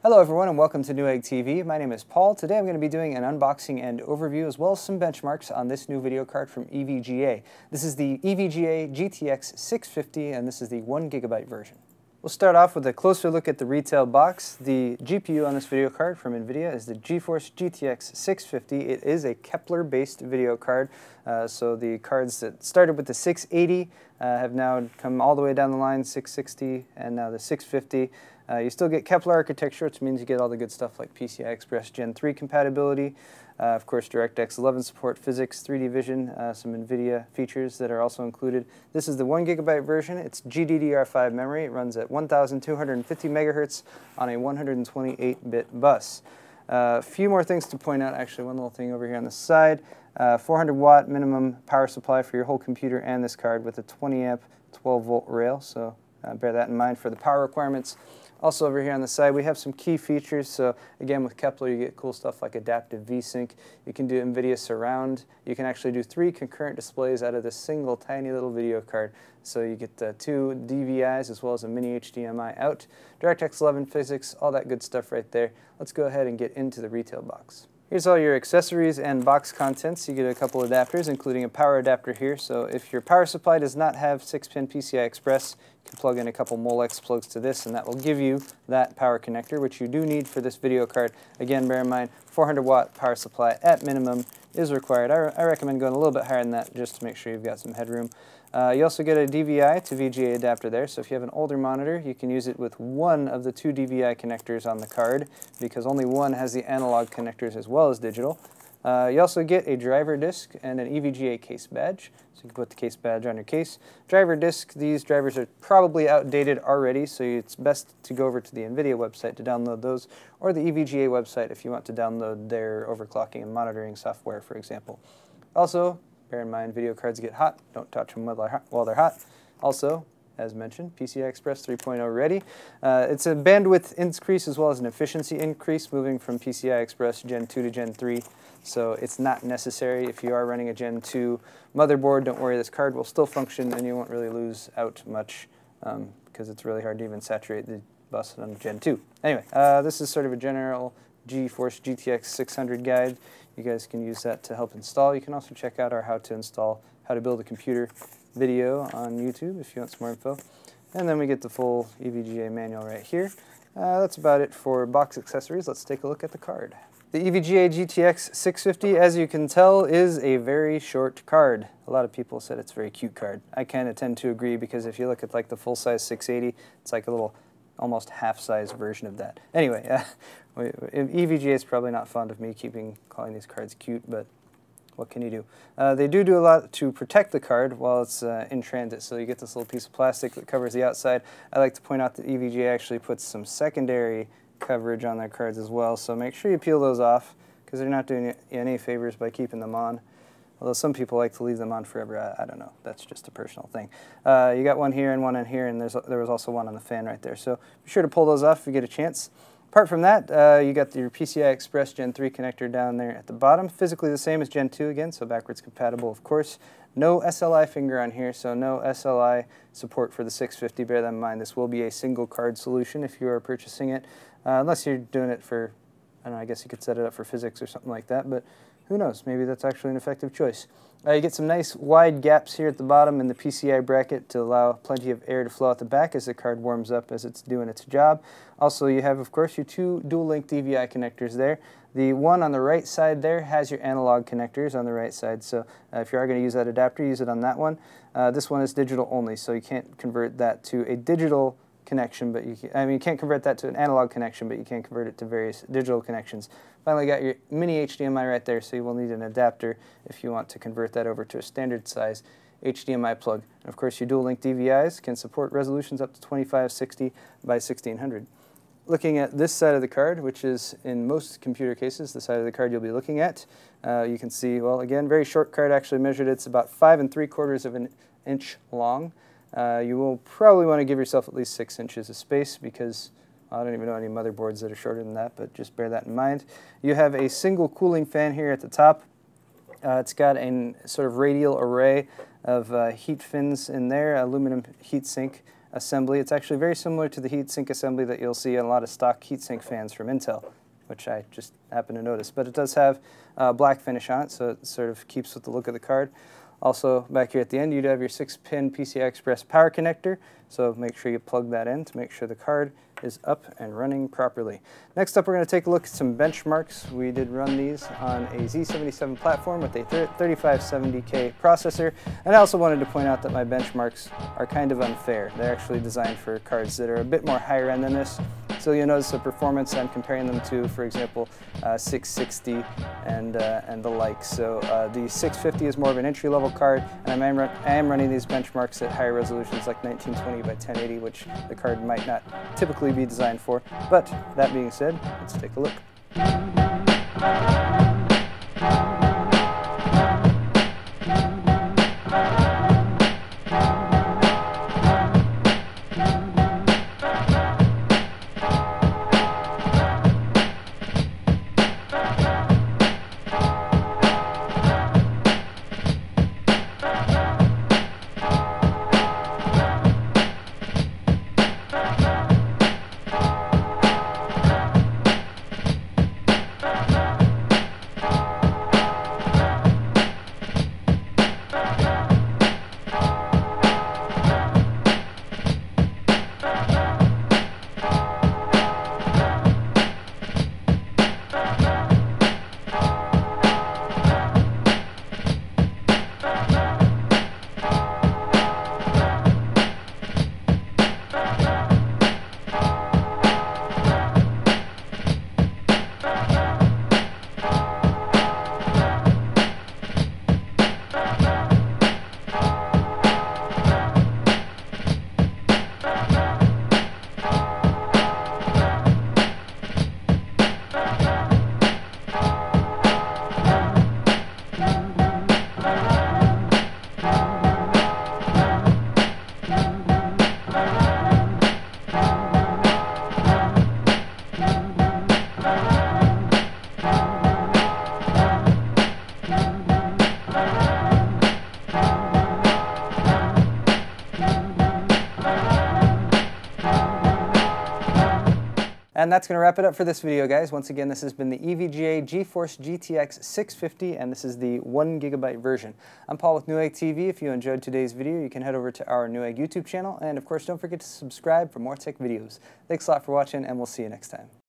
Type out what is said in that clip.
Hello everyone and welcome to Newegg TV. My name is Paul. Today I'm going to be doing an unboxing and overview as well as some benchmarks on this new video card from EVGA. This is the EVGA GTX 650 and this is the 1GB version. We'll start off with a closer look at the retail box. The GPU on this video card from NVIDIA is the GeForce GTX 650. It is a Kepler-based video card, so the cards that started with the 680 have now come all the way down the line, 660 and now the 650. You still get Kepler architecture, which means you get all the good stuff like PCI Express Gen 3 compatibility, of course DirectX 11 support, physics, 3D vision, some NVIDIA features that are also included. This is the 1GB version. It's GDDR5 memory. It runs at 1,250 megahertz on a 128-bit bus. A few more things to point out, actually one little thing over here on the side. 400 watt minimum power supply for your whole computer and this card with a 20 amp 12 volt rail, so bear that in mind for the power requirements. Also over here on the side we have some key features, so again with Kepler you get cool stuff like adaptive VSync, you can do NVIDIA Surround, you can actually do 3 concurrent displays out of this single tiny little video card. So you get 2 DVIs as well as a mini HDMI out, DirectX 11 physics, all that good stuff right there. Let's go ahead and get into the retail box. Here's all your accessories and box contents. You get a couple adapters, including a power adapter here. So if your power supply does not have 6-pin PCI Express, you can plug in a couple Molex plugs to this, and that will give you that power connector, which you do need for this video card. Again, bear in mind, 400 watt power supply at minimum is required. I recommend going a little bit higher than that just to make sure you've got some headroom. You also get a DVI to VGA adapter there, so if you have an older monitor, you can use it with one of the 2 DVI connectors on the card, because only one has the analog connectors as well as digital. You also get a driver disc and an EVGA case badge, so you can put the case badge on your case. Driver disc, these drivers are probably outdated already, so it's best to go over to the NVIDIA website to download those, or the EVGA website if you want to download their overclocking and monitoring software, for example. Also, bear in mind, video cards get hot. Don't touch them while they're hot. Also, as mentioned, PCI Express 3.0 ready. It's a bandwidth increase as well as an efficiency increase, moving from PCI Express Gen 2 to Gen 3. So it's not necessary if you are running a Gen 2 motherboard. Don't worry, this card will still function and you won't really lose out much because it's really hard to even saturate the bus on Gen 2. Anyway, this is sort of a general GeForce GTX 600 guide. You guys can use that to help install. You can also check out our how to build a computer video on YouTube if you want some more info. And then we get the full EVGA manual right here. That's about it for box accessories. Let's take a look at the card. The EVGA GTX 650, as you can tell, is a very short card. A lot of people said it's a very cute card. I kind of tend to agree, because if you look at like the full-size 680, it's like a little almost half-size version of that. Anyway, EVGA is probably not fond of me calling these cards cute, but what can you do? They do a lot to protect the card while it's in transit, so you get this little piece of plastic that covers the outside. I like to point out that EVGA actually puts some secondary coverage on their cards as well, so make sure you peel those off, because they're not doing you any favors by keeping them on. Although some people like to leave them on forever, I don't know. That's just a personal thing. You got one here and one in here, and there was also one on the fan right there. So be sure to pull those off if you get a chance. Apart from that, you got your PCI Express Gen 3 connector down there at the bottom. Physically the same as Gen 2 again, so backwards compatible, of course. No SLI finger on here, so no SLI support for the 650. Bear that in mind. This will be a single card solution if you are purchasing it, unless you're doing it for, I don't know, I guess you could set it up for physics or something like that, but who knows, maybe that's actually an effective choice. You get some nice wide gaps here at the bottom in the PCI bracket to allow plenty of air to flow out the back as the card warms up as it's doing its job. Also, you have, of course, your 2 dual-link DVI connectors there. The one on the right side there has your analog connectors on the right side, so if you are going to use that adapter, use it on that one. This one is digital only, so you can't convert that to a digital connection, but you can't convert that to an analog connection, but you can convert it to various digital connections. Finally got your mini HDMI right there, so you will need an adapter if you want to convert that over to a standard size HDMI plug. And of course, your dual-link DVIs can support resolutions up to 2560 by 1600. Looking at this side of the card, which is in most computer cases the side of the card you'll be looking at, you can see, well, again, very short card, actually measured. It's about 5 3/4 of an inch long. You will probably want to give yourself at least 6 inches of space, because I don't even know any motherboards that are shorter than that, but just bear that in mind. You have a single cooling fan here at the top. It's got a sort of radial array of heat fins in there, aluminum heat sink assembly. It's actually very similar to the heatsink assembly that you'll see in a lot of stock heatsink fans from Intel, which I just happen to notice. But it does have black finish on it, so it sort of keeps with the look of the card. Also, back here at the end, you'd have your 6-pin PCI Express power connector, so make sure you plug that in to make sure the card is up and running properly. Next up, we're going to take a look at some benchmarks. We did run these on a Z77 platform with a 3570K processor, and I also wanted to point out that my benchmarks are kind of unfair. They're actually designed for cards that are a bit more higher end than this. So you'll notice the performance I'm comparing them to, for example, 660 and the like. So the 650 is more of an entry-level card, and I am running these benchmarks at higher resolutions like 1920 by 1080, which the card might not typically be designed for. But that being said, let's take a look. And that's going to wrap it up for this video, guys. Once again, this has been the EVGA GeForce GTX 650, and this is the 1GB version. I'm Paul with Newegg TV. If you enjoyed today's video, you can head over to our Newegg YouTube channel, and of course, don't forget to subscribe for more tech videos. Thanks a lot for watching, and we'll see you next time.